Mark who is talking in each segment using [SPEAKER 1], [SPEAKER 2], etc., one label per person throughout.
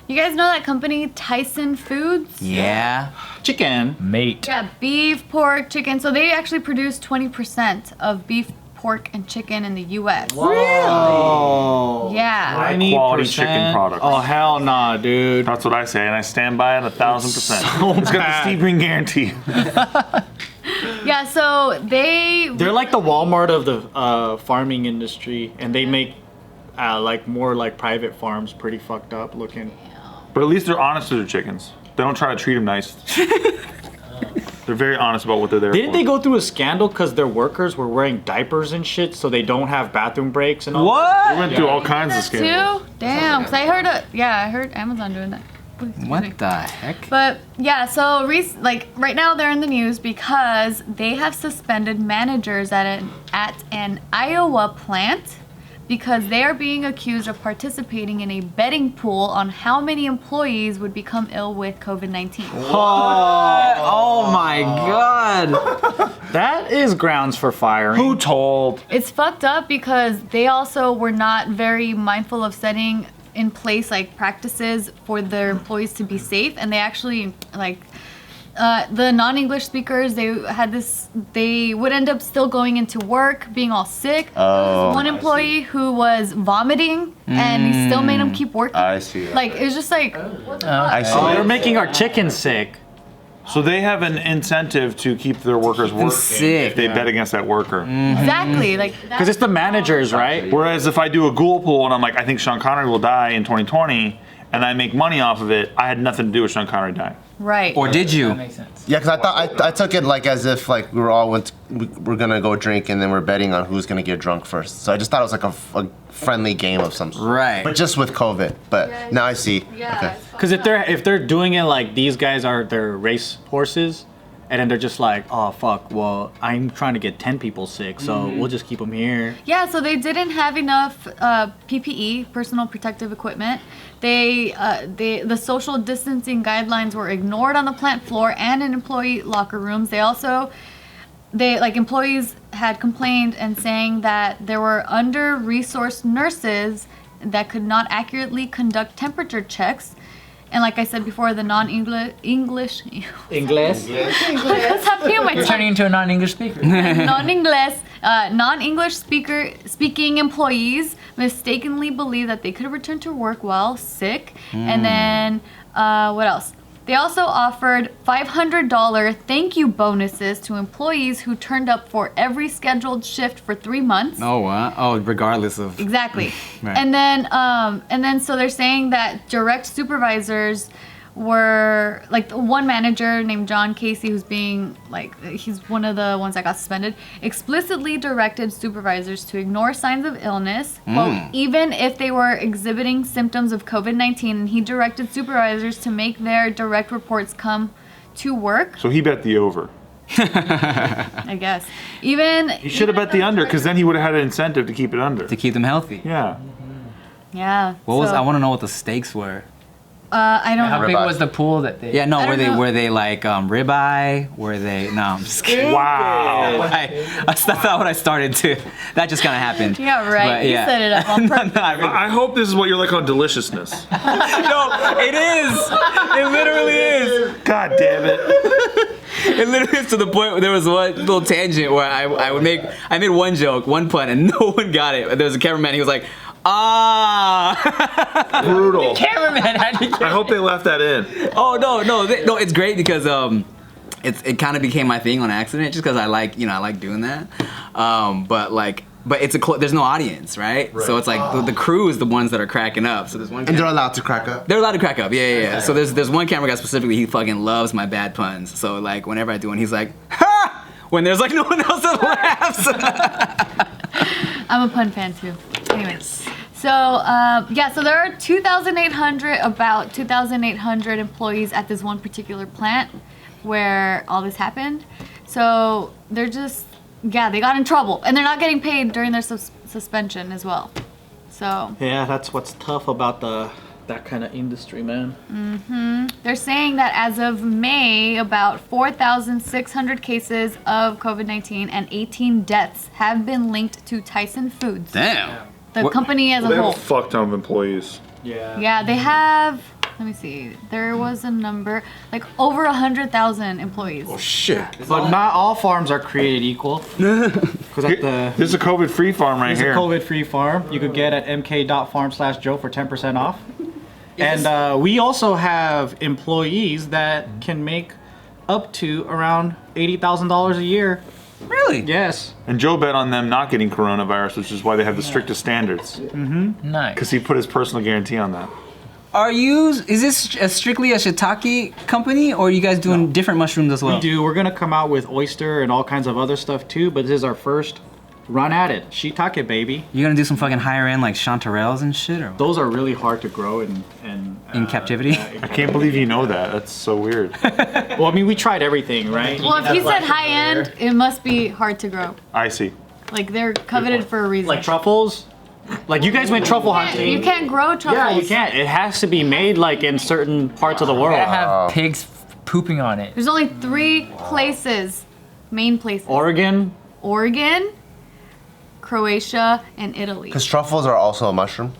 [SPEAKER 1] You guys know that company, Tyson Foods?
[SPEAKER 2] Yeah.
[SPEAKER 3] Chicken.
[SPEAKER 4] Mate.
[SPEAKER 1] Yeah, beef, pork, chicken. So they actually produce 20% of beef, pork, and chicken in the U.S.
[SPEAKER 3] Whoa.
[SPEAKER 1] Yeah.
[SPEAKER 4] High quality chicken products.
[SPEAKER 3] Oh, hell nah, dude.
[SPEAKER 4] That's what I say, and I stand by it 1,000%. It's got the Steve Green guarantee.
[SPEAKER 1] Yeah, so
[SPEAKER 3] They're like the Walmart of the farming industry, and they make like more like private farms pretty fucked up looking.
[SPEAKER 4] But at least they're honest to their chickens. They don't try to treat them nice. They're very honest about what they're there
[SPEAKER 3] Didn't
[SPEAKER 4] for.
[SPEAKER 3] they go through a scandal because their workers were wearing diapers and shit, so they don't have bathroom breaks and all?
[SPEAKER 2] What?
[SPEAKER 4] They went through all kinds of
[SPEAKER 1] too?
[SPEAKER 4] scandals.
[SPEAKER 1] Damn, because I heard Amazon doing that. Excuse me.
[SPEAKER 2] What the heck?
[SPEAKER 1] But yeah, so right now they're in the news because they have suspended managers at an Iowa plant because they are being accused of participating in a betting pool on how many employees would become ill with COVID-19.
[SPEAKER 2] Oh my god.
[SPEAKER 3] That is grounds for firing.
[SPEAKER 4] Who told?
[SPEAKER 1] It's fucked up because they also were not very mindful of setting in place like practices for their employees to be safe, and they actually the non-English speakers, they would end up still going into work being all sick.
[SPEAKER 5] Oh,
[SPEAKER 1] One employee who was vomiting and he still made him keep working.
[SPEAKER 5] I see that.
[SPEAKER 1] Like it was just like what the fuck?
[SPEAKER 5] I see.
[SPEAKER 3] Oh, they're making our chicken sick.
[SPEAKER 4] So they have an incentive to keep their workers working
[SPEAKER 2] sick.
[SPEAKER 4] if they bet against that worker.
[SPEAKER 1] Exactly, like
[SPEAKER 3] Because it's the managers, right?
[SPEAKER 4] Whereas if I do a ghoul pool and I'm like, I think Sean Connery will die in 2020, and I make money off of it, I had nothing to do with Sean Connery dying.
[SPEAKER 1] right.
[SPEAKER 2] Or did you?
[SPEAKER 6] That makes sense.
[SPEAKER 5] Yeah, because I thought I took it like as if like we're gonna go drink and then we're betting on who's gonna get drunk first. So I just thought it was like a friendly game of some sort.
[SPEAKER 2] Right.
[SPEAKER 5] But just with COVID. But now I see.
[SPEAKER 1] Yeah.
[SPEAKER 5] Okay.
[SPEAKER 3] Because if they're doing it like these guys are their race horses, and then they're just like, oh fuck, well I'm trying to get 10 people sick, so we'll just keep them here.
[SPEAKER 1] Yeah, so they didn't have enough PPE, personal protective equipment. The social distancing guidelines were ignored on the plant floor and in employee locker rooms. Employees had complained and saying that there were under-resourced nurses that could not accurately conduct temperature checks. And like I said before, the non-English
[SPEAKER 3] English?
[SPEAKER 1] what's happening with my
[SPEAKER 6] You're turning into a non-English speaker.
[SPEAKER 1] non-English speaking employees mistakenly believed that they could return to work while sick. And then what else? They also offered $500 thank you bonuses to employees who turned up for every scheduled shift for 3 months.
[SPEAKER 2] Oh wow. Oh, regardless of.
[SPEAKER 1] Exactly.
[SPEAKER 2] Right.
[SPEAKER 1] And then so they're saying that direct supervisors were like one manager named John Casey, who's being like, he's one of the ones that got suspended, explicitly directed supervisors to ignore signs of illness, quote, even if they were exhibiting symptoms of COVID-19, and he directed supervisors to make their direct reports come to work.
[SPEAKER 4] So he bet the over.
[SPEAKER 1] I guess.
[SPEAKER 4] He should have bet the under, because then he would have had an incentive to keep it under.
[SPEAKER 2] To keep them healthy.
[SPEAKER 4] Yeah.
[SPEAKER 1] Yeah.
[SPEAKER 2] I want to know what the stakes were.
[SPEAKER 1] I don't
[SPEAKER 6] How
[SPEAKER 1] know.
[SPEAKER 6] big
[SPEAKER 5] Ribeye.
[SPEAKER 6] was the pool that they?
[SPEAKER 2] Yeah, no,
[SPEAKER 1] I don't know.
[SPEAKER 2] were they like ribeye? Were they? No, I'm just kidding.
[SPEAKER 4] Wow.
[SPEAKER 2] That's not what I started to. That just kind of happened.
[SPEAKER 1] Yeah, right.
[SPEAKER 2] But,
[SPEAKER 1] You
[SPEAKER 2] yeah.
[SPEAKER 1] set it up on purpose.
[SPEAKER 2] No, I really-
[SPEAKER 4] I hope this is what you're like on deliciousness.
[SPEAKER 2] no, it is. It literally is.
[SPEAKER 4] God damn it.
[SPEAKER 2] It literally is to the point where there was one little tangent where I made one joke, one pun, and no one got it. There was a cameraman. He was like, ah.
[SPEAKER 4] Brutal.
[SPEAKER 6] Cameraman, how'd you get
[SPEAKER 4] I hope they left that in.
[SPEAKER 2] Oh no! It's great because it kind of became my thing on accident, just because I like doing that. But there's no audience, right? So it's like the crew is the ones that are cracking up. So there's one.
[SPEAKER 5] And they're allowed to crack up.
[SPEAKER 2] They're allowed to crack up, yeah. So there's one camera guy specifically. He fucking loves my bad puns. So like whenever I do one, he's like, ha! When there's like no one else that laughs.
[SPEAKER 1] I'm a pun fan too. Anyways. So so there are about 2,800 employees at this one particular plant where all this happened. So they're just, they got in trouble, and they're not getting paid during their suspension as well. So
[SPEAKER 3] Yeah, that's what's tough about that kind of industry, man.
[SPEAKER 1] they're saying that as of May, about 4,600 cases of COVID-19 and 18 deaths have been linked to Tyson Foods.
[SPEAKER 2] Damn.
[SPEAKER 1] The company as a
[SPEAKER 4] They have
[SPEAKER 1] whole.
[SPEAKER 4] a fuck ton of employees.
[SPEAKER 3] Yeah.
[SPEAKER 1] Yeah, they have Let me see. There was a number, like over 100,000 employees.
[SPEAKER 2] Shit.
[SPEAKER 3] But not all farms are created equal. Because at the
[SPEAKER 4] This is a COVID-free farm right
[SPEAKER 3] There's
[SPEAKER 4] here.
[SPEAKER 3] a COVID-free farm you could get at mk.farm/Joe for 10% off. And we also have employees that can make up to around $80,000 a year.
[SPEAKER 2] Really?
[SPEAKER 3] Yes.
[SPEAKER 4] And Joe bet on them not getting coronavirus, which is why they have the strictest standards.
[SPEAKER 6] Nice.
[SPEAKER 4] Because he put his personal guarantee on that.
[SPEAKER 2] Is this strictly a shiitake company, or are you guys doing different mushrooms as well?
[SPEAKER 3] We do. We're going to come out with oyster and all kinds of other stuff too, but this is our first run at it. Shiitake, baby.
[SPEAKER 2] You're gonna do some fucking higher end like chanterelles and shit, or what?
[SPEAKER 3] Those are really hard to grow in
[SPEAKER 2] captivity?
[SPEAKER 4] I can't believe you know that. That's so weird.
[SPEAKER 3] Well, I mean, we tried everything, right?
[SPEAKER 1] Well, if he said high end, it must be hard to grow.
[SPEAKER 4] I see.
[SPEAKER 1] Like they're coveted for a reason.
[SPEAKER 3] Like truffles? Like you guys went truffle hunting.
[SPEAKER 1] You can't grow truffles.
[SPEAKER 3] Yeah, you can't. It has to be made like in certain parts of the world.
[SPEAKER 6] I have pigs pooping on it.
[SPEAKER 1] There's only 3 places, main places.
[SPEAKER 3] Oregon.
[SPEAKER 1] Oregon, Croatia, and Italy.
[SPEAKER 5] Because truffles are also a mushroom.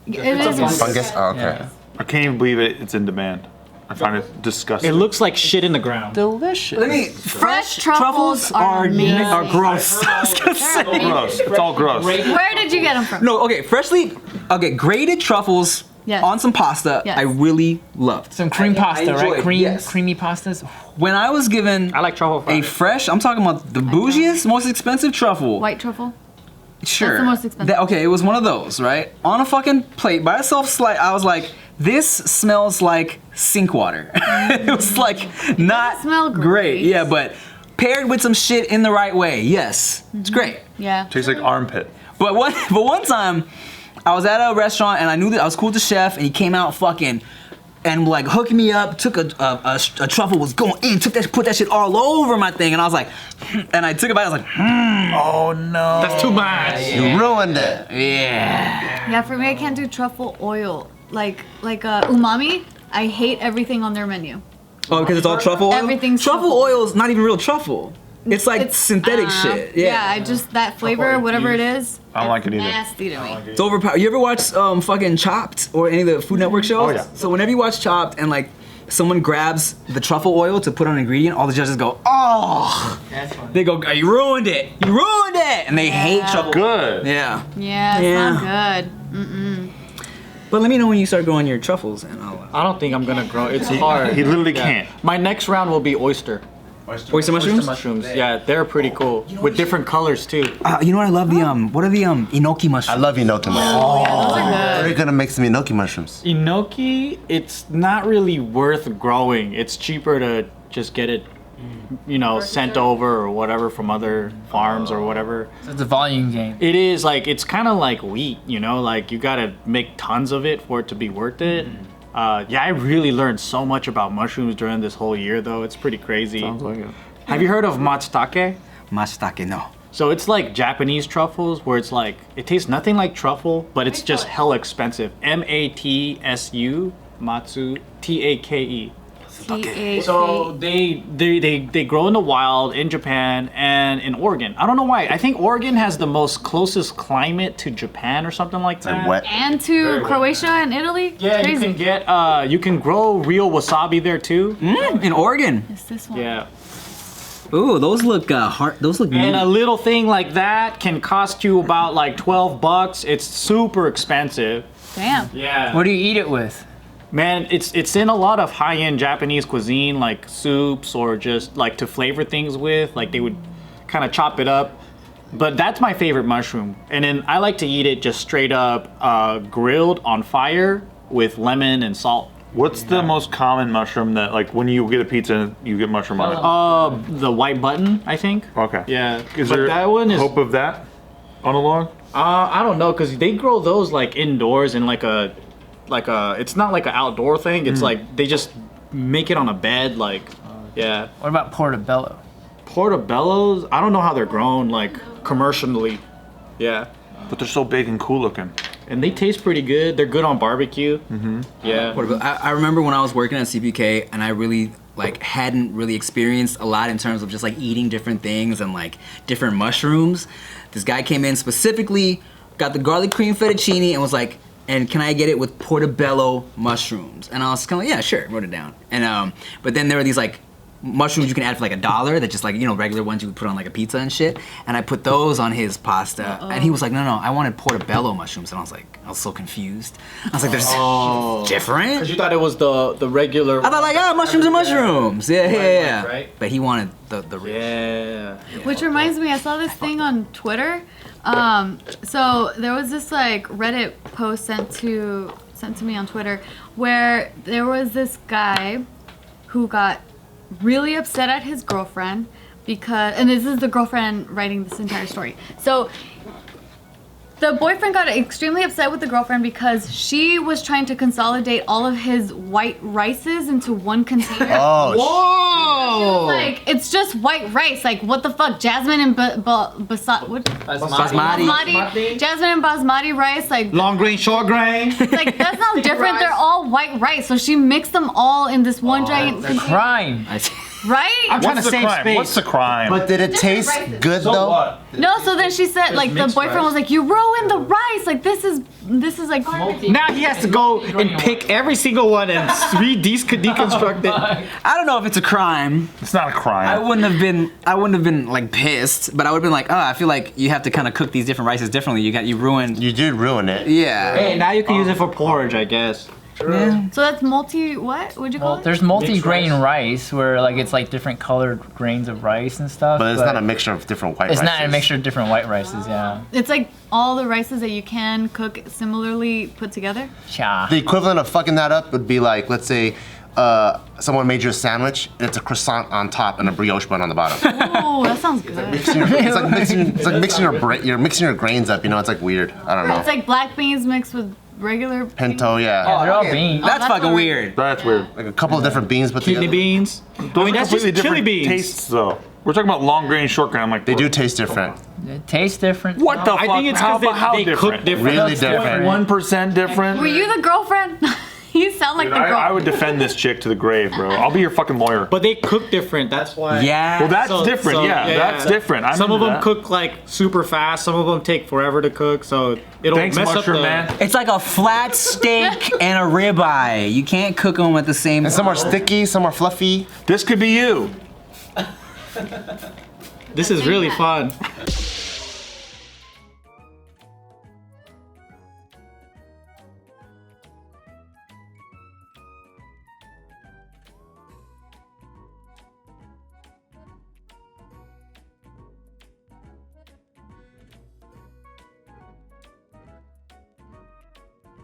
[SPEAKER 1] It is a
[SPEAKER 5] Fungus? Oh, okay.
[SPEAKER 6] Yeah.
[SPEAKER 4] I can't even believe it's in demand. I find it disgusting.
[SPEAKER 3] It looks like shit in the ground.
[SPEAKER 6] Delicious.
[SPEAKER 1] Fresh truffles are amazing.
[SPEAKER 2] are gross.
[SPEAKER 1] They're amazing.
[SPEAKER 4] gross. It's all gross.
[SPEAKER 1] Where did you get them from?
[SPEAKER 2] No, okay, grated truffles
[SPEAKER 1] Yes.
[SPEAKER 2] on some pasta,
[SPEAKER 1] Yes.
[SPEAKER 2] I really loved.
[SPEAKER 6] Some cream pasta,
[SPEAKER 2] enjoy
[SPEAKER 6] right?
[SPEAKER 2] it, yes.
[SPEAKER 6] Creamy pastas.
[SPEAKER 2] When I was given
[SPEAKER 3] I like truffle
[SPEAKER 2] a
[SPEAKER 3] fries.
[SPEAKER 2] fresh, I'm talking about the bougiest, most expensive truffle.
[SPEAKER 1] White truffle?
[SPEAKER 2] Sure.
[SPEAKER 1] That's the most expensive.
[SPEAKER 2] Okay, it was one of those, right? On a fucking plate by itself, I was like, this smells like sink water. It was like not
[SPEAKER 1] smell
[SPEAKER 2] great.
[SPEAKER 1] great.
[SPEAKER 2] Yeah, but paired with some shit in the right way, yes, it's great.
[SPEAKER 1] Yeah.
[SPEAKER 4] Tastes like armpit.
[SPEAKER 2] But one time, I was at a restaurant and I knew that I was cool with the chef, and he came out fucking and like hooked me up, took a truffle, was going in, put that shit all over my thing, and I was like, and I took a bite, I was like,
[SPEAKER 4] Oh no.
[SPEAKER 3] That's too much.
[SPEAKER 5] You ruined it.
[SPEAKER 2] yeah.
[SPEAKER 1] Yeah, for me, I can't do truffle oil. Like umami, I hate everything on their menu.
[SPEAKER 2] Oh, because it's all truffle oil?
[SPEAKER 1] Everything's
[SPEAKER 2] truffle
[SPEAKER 1] truffle.
[SPEAKER 2] oil is not even real truffle. It's like
[SPEAKER 1] It's,
[SPEAKER 2] synthetic shit. Yeah.
[SPEAKER 1] I just, that flavor, whatever it is,
[SPEAKER 4] I don't like it either.
[SPEAKER 1] nasty to me.
[SPEAKER 2] It's overpowered. You ever watch fucking Chopped or any of the Food Network shows?
[SPEAKER 4] Oh, yeah.
[SPEAKER 2] So whenever you watch Chopped and like someone grabs the truffle oil to put on an ingredient, all the judges go, oh.
[SPEAKER 6] That's fun.
[SPEAKER 2] They go, you ruined it. You ruined it. And they hate truffle.
[SPEAKER 4] Good.
[SPEAKER 2] Yeah.
[SPEAKER 1] Yeah, it's not good.
[SPEAKER 2] But let me know when you start growing your truffles and
[SPEAKER 3] I don't think I'm gonna grow. It's hard.
[SPEAKER 4] He literally can't.
[SPEAKER 3] My next round will be oyster.
[SPEAKER 2] oyster mushrooms.
[SPEAKER 3] Mushrooms. Yeah, they're pretty cool with different colors too.
[SPEAKER 2] You know what I love? What are the enoki mushrooms?
[SPEAKER 5] I love enoki mushrooms.
[SPEAKER 1] Yeah, those are good.
[SPEAKER 5] We're gonna make some enoki mushrooms.
[SPEAKER 3] Enoki, it's not really worth growing. It's cheaper to just get it, sent over or whatever from other farms or whatever.
[SPEAKER 6] So it's a volume game.
[SPEAKER 3] It is like, it's kind of like wheat, like you gotta make tons of it for it to be worth it. I really learned so much about mushrooms during this whole year though. It's pretty crazy.
[SPEAKER 4] Sounds like it.
[SPEAKER 3] Have you heard of matsutake?
[SPEAKER 2] Mashitake, no.
[SPEAKER 3] So it's like Japanese truffles where it's like, it tastes nothing like truffle, but it's just hella expensive. M-A-T-S-U, Matsu, T-A-K-E.
[SPEAKER 1] T-A-K.
[SPEAKER 3] So they grow in the wild in Japan and in Oregon. I don't know why. I think Oregon has the most closest climate to Japan or something like that.
[SPEAKER 5] And wet.
[SPEAKER 1] And to Croatia and Italy?
[SPEAKER 3] Yeah,
[SPEAKER 1] Crazy.
[SPEAKER 3] you can grow real wasabi there too.
[SPEAKER 2] In Oregon.
[SPEAKER 1] It's this one.
[SPEAKER 3] Yeah.
[SPEAKER 2] Ooh, those look hard. Those look.
[SPEAKER 3] And a little thing like that can cost you about like $12. It's super expensive.
[SPEAKER 1] Damn.
[SPEAKER 3] Yeah.
[SPEAKER 6] What do you eat it with?
[SPEAKER 3] Man, it's in a lot of high-end Japanese cuisine, like soups or just like to flavor things with. Like they would kind of chop it up. But that's my favorite mushroom. And then I like to eat it just straight up grilled on fire with lemon and salt.
[SPEAKER 4] What's the most common mushroom that, like, when you get a pizza, you get mushroom on it?
[SPEAKER 3] The white button, I think.
[SPEAKER 4] Okay.
[SPEAKER 3] Yeah.
[SPEAKER 4] Is
[SPEAKER 3] but
[SPEAKER 4] there
[SPEAKER 3] that one is
[SPEAKER 4] hope of that on a log?
[SPEAKER 3] I don't know, cause they grow those like indoors in like a it's not like an outdoor thing. It's like they just make it on a bed, like yeah.
[SPEAKER 6] What about portobello?
[SPEAKER 3] Portobellos, I don't know how they're grown like commercially. Yeah.
[SPEAKER 4] But they're so big and cool looking.
[SPEAKER 3] And they taste pretty good. They're good on barbecue. Mm-hmm. Yeah.
[SPEAKER 2] I remember when I was working at CPK and I really hadn't really experienced a lot in terms of just like eating different things and like different mushrooms. This guy came in specifically, got the garlic cream fettuccine and was like, and can I get it with portobello mushrooms? And I was kind of like, yeah, sure, wrote it down. And but then there were these like mushrooms you can add for like $1 that just like, you know, regular ones you would put on like a pizza and shit. And I put those on his pasta, and he was like, no, I wanted portobello mushrooms. And I was so confused. I was like, there's different?
[SPEAKER 3] Because you thought it was the regular.
[SPEAKER 2] I thought like, mushrooms are mushrooms. Yeah.
[SPEAKER 3] Right.
[SPEAKER 2] But he wanted the real.
[SPEAKER 3] Yeah.
[SPEAKER 1] Which reminds me, I saw this thing on Twitter. So there was this like Reddit post sent to me on Twitter where there was this guy who got really upset at his girlfriend because, and this is the girlfriend writing this entire story. So the boyfriend got extremely upset with the girlfriend because she was trying to consolidate all of his white rices into one container.
[SPEAKER 5] Oh,
[SPEAKER 1] Like, it's just white rice. Like, what the fuck? Jasmine and
[SPEAKER 2] Basmati.
[SPEAKER 1] Jasmine and basmati rice. Like,
[SPEAKER 3] Long grain, short grain.
[SPEAKER 1] like that's not different. They're all white rice. So she mixed them all in this one giant container.
[SPEAKER 6] Crime.
[SPEAKER 1] Right?
[SPEAKER 3] I'm trying
[SPEAKER 4] What's
[SPEAKER 3] to
[SPEAKER 4] the
[SPEAKER 3] save
[SPEAKER 4] crime?
[SPEAKER 3] space.
[SPEAKER 4] What's the crime?
[SPEAKER 5] but did it taste
[SPEAKER 1] rices.
[SPEAKER 5] good though?
[SPEAKER 1] No, so then she said, like, the boyfriend was like, you ruined the rice. Like, this is like.
[SPEAKER 3] Now he has to go and pick every single one and deconstruct it.
[SPEAKER 2] I don't know if it's a crime.
[SPEAKER 4] It's not a crime.
[SPEAKER 2] I wouldn't have been like pissed, but I would have been like, I feel like you have to kind of cook these different rices differently. You ruined.
[SPEAKER 5] You did ruin it.
[SPEAKER 2] Yeah.
[SPEAKER 3] Hey, now you can use it for porridge, I guess.
[SPEAKER 2] Yeah.
[SPEAKER 1] So that's what? What'd you call
[SPEAKER 6] Well,
[SPEAKER 1] it?
[SPEAKER 6] there's multi-grain rice where like it's like different colored grains of rice and stuff.
[SPEAKER 5] But it's not a mixture of different white
[SPEAKER 6] It's
[SPEAKER 5] rices.
[SPEAKER 6] not a mixture of different white rices. Yeah.
[SPEAKER 1] It's like all the rices that you can cook similarly put together.
[SPEAKER 6] Cha.
[SPEAKER 5] The equivalent of fucking that up would be like, let's say, someone made you a sandwich and it's a croissant on top and a brioche bun on the bottom.
[SPEAKER 1] Oh, that sounds good.
[SPEAKER 5] It's like mixing your grains up. You know, it's like weird. I don't know.
[SPEAKER 1] It's like black beans mixed with regular
[SPEAKER 5] Pinto, yeah.
[SPEAKER 6] Yeah, they're all
[SPEAKER 2] Okay.
[SPEAKER 6] beans.
[SPEAKER 2] That's
[SPEAKER 1] that's
[SPEAKER 2] fucking
[SPEAKER 1] alright.
[SPEAKER 2] weird.
[SPEAKER 4] That's weird.
[SPEAKER 5] Like a couple of different beans put
[SPEAKER 3] Kidney
[SPEAKER 5] together.
[SPEAKER 3] beans. I mean, that's just
[SPEAKER 4] completely
[SPEAKER 3] chili
[SPEAKER 4] different
[SPEAKER 3] beans.
[SPEAKER 4] tastes, though. We're talking about long grain, short grain. I'm like,
[SPEAKER 5] They do taste different.
[SPEAKER 6] It tastes different.
[SPEAKER 4] What the fuck?
[SPEAKER 3] I think it's
[SPEAKER 4] How
[SPEAKER 3] because they cook different.
[SPEAKER 5] Really different.
[SPEAKER 4] 1% different.
[SPEAKER 1] Were you the girlfriend? You sound like
[SPEAKER 4] Dude,
[SPEAKER 1] the girl.
[SPEAKER 4] I would defend this chick to the grave, bro. I'll be your fucking lawyer.
[SPEAKER 3] But they cook different. That's why.
[SPEAKER 2] Yeah.
[SPEAKER 4] Well, that's different. That's different. I'm
[SPEAKER 3] Some of
[SPEAKER 4] into
[SPEAKER 3] them
[SPEAKER 4] that.
[SPEAKER 3] cook like super fast. Some of them take forever to cook. So it'll
[SPEAKER 4] Thanks,
[SPEAKER 3] mess
[SPEAKER 4] mushroom
[SPEAKER 3] up the.
[SPEAKER 4] man.
[SPEAKER 2] It's like a flat steak and a ribeye. You can't cook them at the same
[SPEAKER 5] And some are sticky, some are fluffy.
[SPEAKER 4] This could be you.
[SPEAKER 3] This is really fun.